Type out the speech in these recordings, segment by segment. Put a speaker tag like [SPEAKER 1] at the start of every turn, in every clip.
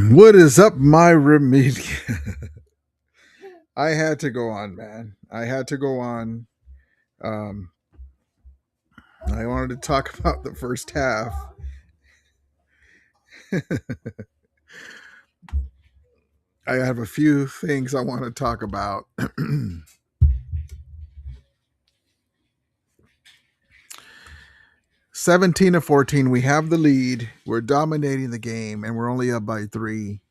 [SPEAKER 1] What is up, my remedial? I had to go on, man. I had to go on. Um, I wanted to talk about the first half. I have a few things I want to talk about. 17-14, we have the lead. We're dominating the game, and we're only up by 3.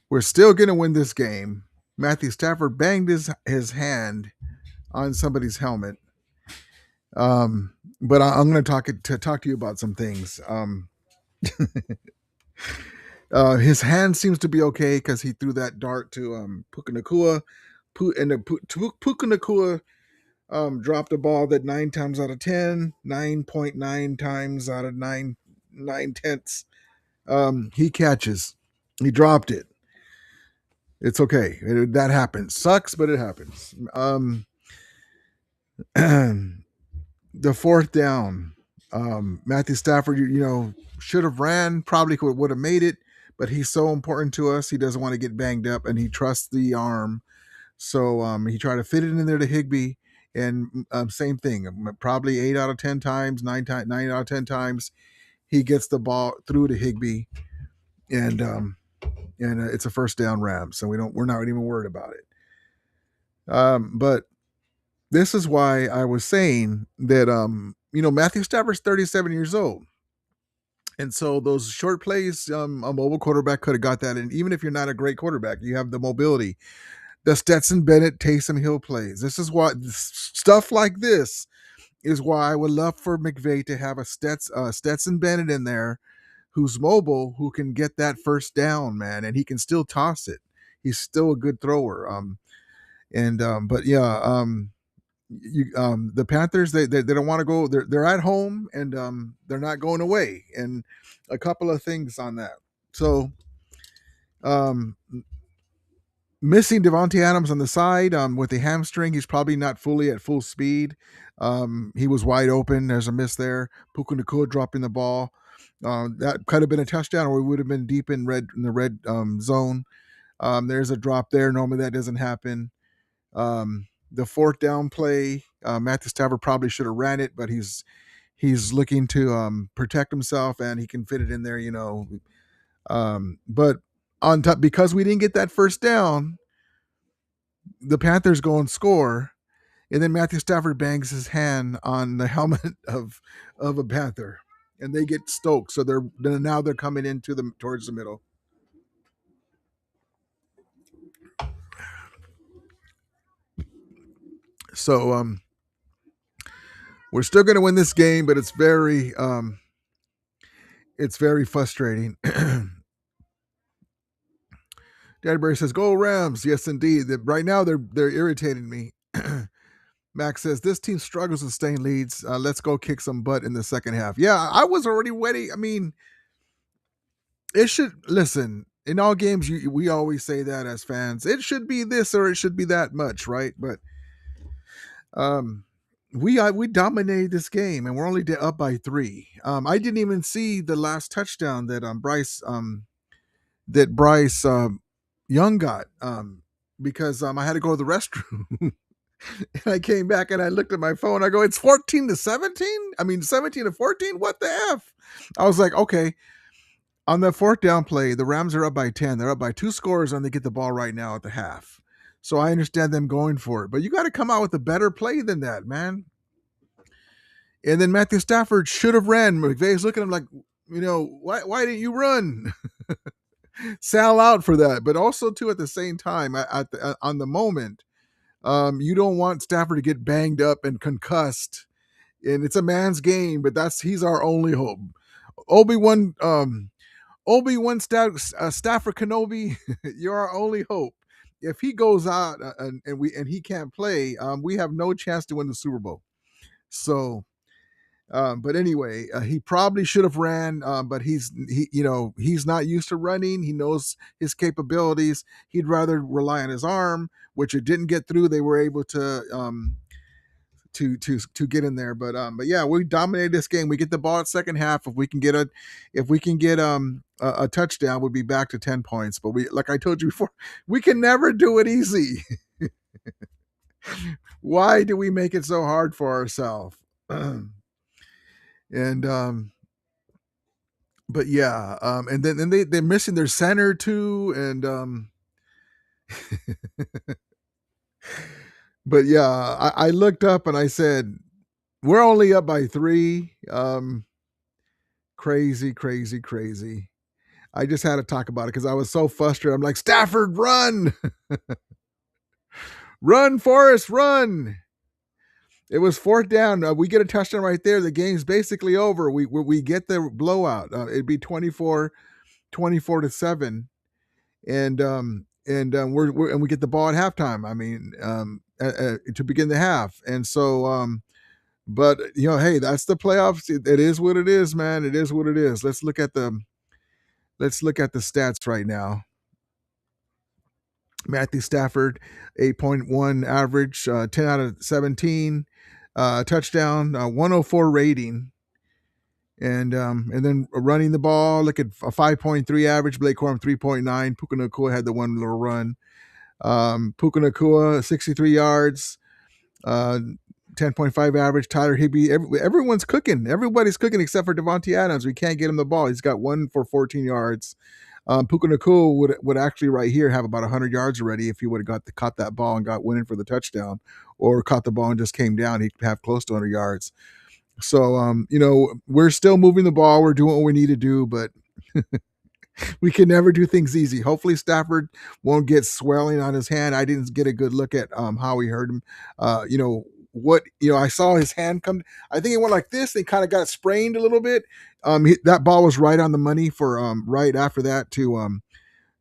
[SPEAKER 1] We're still going to win this game. Matthew Stafford banged his hand on somebody's helmet. But I'm going to talk to you about some things. His hand seems to be okay because he threw that dart to Puka Nakua. Puka Nakua dropped a ball that 9 times out of 10, 9.9 times out of 9/10, he catches. He dropped it. It's okay. That happens. Sucks, but it happens. The fourth down, Matthew Stafford, should have ran, probably would have made it, but he's so important to us. He doesn't want to get banged up, and he trusts the arm. So he tried to fit it in there to Higbee, and same thing. Probably 8 out of 10 times, 9 out of 10 times, he gets the ball through to Higbee, and it's a first down Rams. So we're not even worried about it. But this is why I was saying that Matthew Stafford's 37 years old. And so those short plays, a mobile quarterback could have got that. And even if you're not a great quarterback, you have the mobility. The Stetson Bennett, Taysom Hill plays. This is why stuff like this is why I would love for McVay to have a Stetson Bennett in there who's mobile, who can get that first down, man, and he can still toss it. He's still a good thrower. But yeah, the Panthers they don't want to go. They're at home and they're not going away. And a couple of things on that. So um, missing Devontae Adams on the side with the hamstring, he's probably not fully at full speed. He was wide open. There's a miss there. Puka Nakua dropping the ball. That could have been a touchdown, or we would have been deep in the red zone. There's a drop there. Normally that doesn't happen. The fourth down play, Matthew Stafford probably should have ran it, but he's looking to protect himself, and he can fit it in there, But on top, because we didn't get that first down, the Panthers go and score, and then Matthew Stafford bangs his hand on the helmet of a Panther, and they get stoked. So they're coming into towards the middle. So we're still going to win this game, but it's very frustrating. Daddyberry says, "Go Rams!" Yes, indeed. Right now they're irritating me. Max says this team struggles with staying leads. Let's go kick some butt in the second half. Yeah, I was already ready. I mean, it should listen. In all games, we always say that as fans. It should be this or it should be that much, right? But we dominated this game, and we're only up by 3. I didn't even see the last touchdown that Bryce Young got because I had to go to the restroom. And I came back and I looked at my phone. I go, it's 14-17. I mean, 17-14. What the F? I was like, okay. On the fourth down play, the Rams are up by 10. They're up by 2 scores, and they get the ball right now at the half. So I understand them going for it. But you got to come out with a better play than that, man. And then Matthew Stafford should have ran. McVay's looking at him like, why didn't you run? Sal out for that. But also, too, at the same time, on the moment, you don't want Stafford to get banged up and concussed. And it's a man's game, but he's our only hope. Obi-Wan Stafford Kenobi, you're our only hope. If he goes out and he can't play, we have no chance to win the Super Bowl. So But anyway, he probably should have ran, but he's not used to running. He knows his capabilities. He'd rather rely on his arm, which it didn't get through. They were able to get in there, but yeah, we dominated this game. We get the ball at second half. If we can get a touchdown, we'll be back to 10 points. But we, like I told you before, we can never do it easy. Why do we make it so hard for ourselves? and But yeah, and then they're missing their center too, and but yeah, I looked up and I said we're only up by 3. Crazy, crazy, crazy. I just had to talk about it because I was so frustrated. I'm like, Stafford, run, run, Forrest, run. It was fourth down. We get a touchdown right there. The game's basically over. We get the blowout. It'd be 24-7, and we get the ball at halftime. I mean, to begin the half, and so but hey, that's the playoffs. It is what it is, man. It is what it is. Let's look at the stats right now. Matthew Stafford, 8.1 average, 10 out of 17, touchdown, 104 rating, and then running the ball. Look at a 5.3 average. Blake Corum 3.9. Puka Nacua had the one little run. Puka Nacua 63 yards, 10.5 average. Tyler Higbee. Everyone's cooking. Everybody's cooking except for Devontae Adams. We can't get him the ball. He's got 1 for 14 yards. Puka Nacua would actually right here have about 100 yards already if he would have caught that ball and got winning for the touchdown, or caught the ball and just came down. He'd have close to 100 yards. So we're still moving the ball. We're doing what we need to do, but we can never do things easy. Hopefully Stafford won't get swelling on his hand. I didn't get a good look at how he hurt him. I saw his hand come. I think it went like this. They kind of got sprained a little bit. That ball was right on the money for right after that to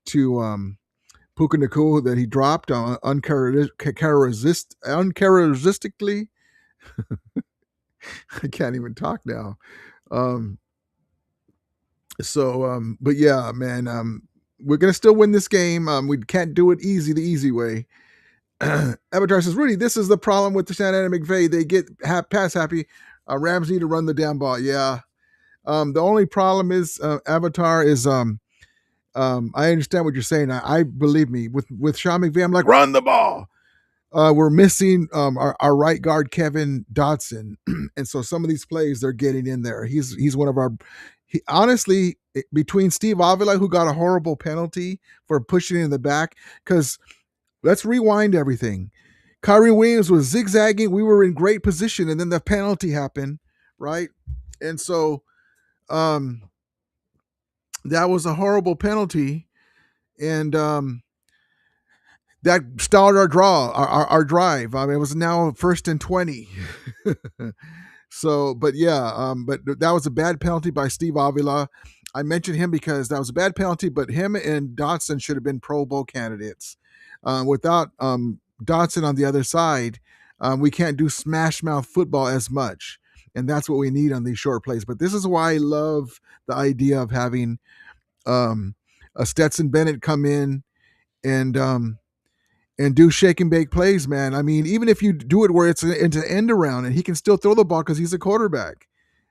[SPEAKER 1] Puka Nacua that he dropped uncharacteristically. I can't even talk now. But yeah, man, we're gonna still win this game. We can't do it the easy way. Avatar says, Rudy, this is the problem with the Shannon and McVay. They get pass happy. Rams need to run the damn ball. Yeah. The only problem is Avatar is I understand what you're saying. I believe me with Sean McVay. I'm like, run the ball. We're missing our right guard Kevin Dotson, and so some of these plays they're getting in there. He's one of our. Honestly, between Steve Avila, who got a horrible penalty for pushing in the back, because let's rewind everything. Kyrie Williams was zigzagging. We were in great position, and then the penalty happened, right? And so that was a horrible penalty, and that stalled our drive. It was now 1st and 20. So, but yeah, but that was a bad penalty by Steve Avila. I mentioned him because that was a bad penalty, but him and Dotson should have been Pro Bowl candidates. Without Dotson on the other side, we can't do smash mouth football as much. And that's what we need on these short plays. But this is why I love the idea of having a Stetson Bennett come in and do shake and bake plays, man. I mean, even if you do it where it's into end around and he can still throw the ball because he's a quarterback,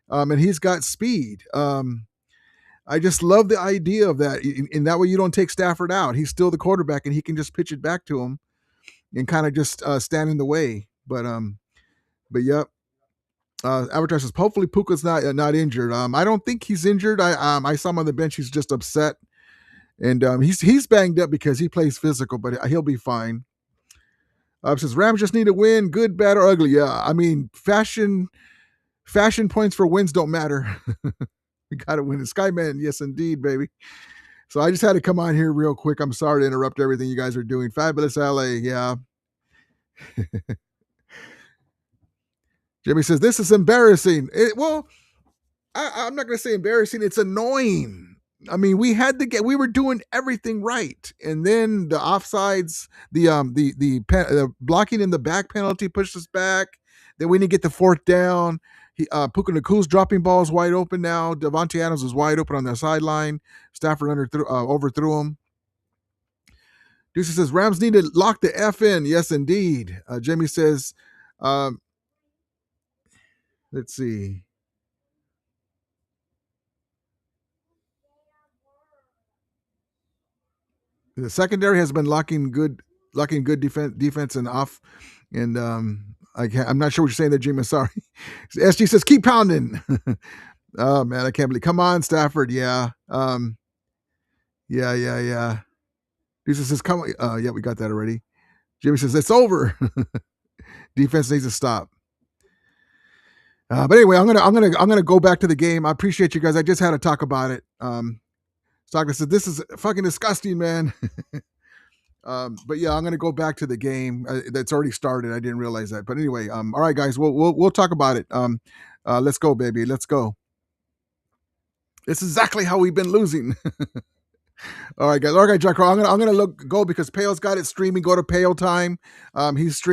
[SPEAKER 1] and he's got speed. I just love the idea of that. In that way, you don't take Stafford out. He's still the quarterback, and he can just pitch it back to him and kind of just stand in the way. But yep. Avatar says, hopefully Puka's not injured. I don't think he's injured. I saw him on the bench. He's just upset. And he's banged up because he plays physical, but he'll be fine. Says Rams just need to win, good, bad, or ugly. Yeah, I mean fashion points for wins don't matter. We got to win. The Skyman, yes indeed, baby. So I just had to come on here real quick. I'm sorry to interrupt everything you guys are doing. Fabulous LA, yeah. Jimmy says this is embarrassing. I'm not going to say embarrassing. It's annoying. I mean, we were doing everything right, and then the offsides, the blocking in the back penalty pushed us back. Then we didn't get the fourth down. Puka Naku's dropping balls wide open now. Devontae Adams is wide open on the sideline. Stafford overthrew him. Deuce says Rams need to lock the F in. Yes, indeed. Jimmy says, let's see. The secondary has been locking good defense and off. And I'm not sure what you're saying there, Jimmy. Sorry. SG says keep pounding. Oh man, I can't believe. Come on, Stafford. Yeah. Yeah. Jesus says come. Yeah, we got that already. Jimmy says it's over. Defense needs to stop. But anyway, I'm gonna go back to the game. I appreciate you guys. I just had to talk about it. Stockton said this is fucking disgusting, man. But yeah, I'm gonna go back to the game. That's already started. I didn't realize that. But anyway, all right, guys, we'll talk about it. Let's go, baby. Let's go. It's exactly how we've been losing. All right, guys. All right, Jack. I'm gonna go because Pale's got it streaming. Go to Pale time. He's streaming.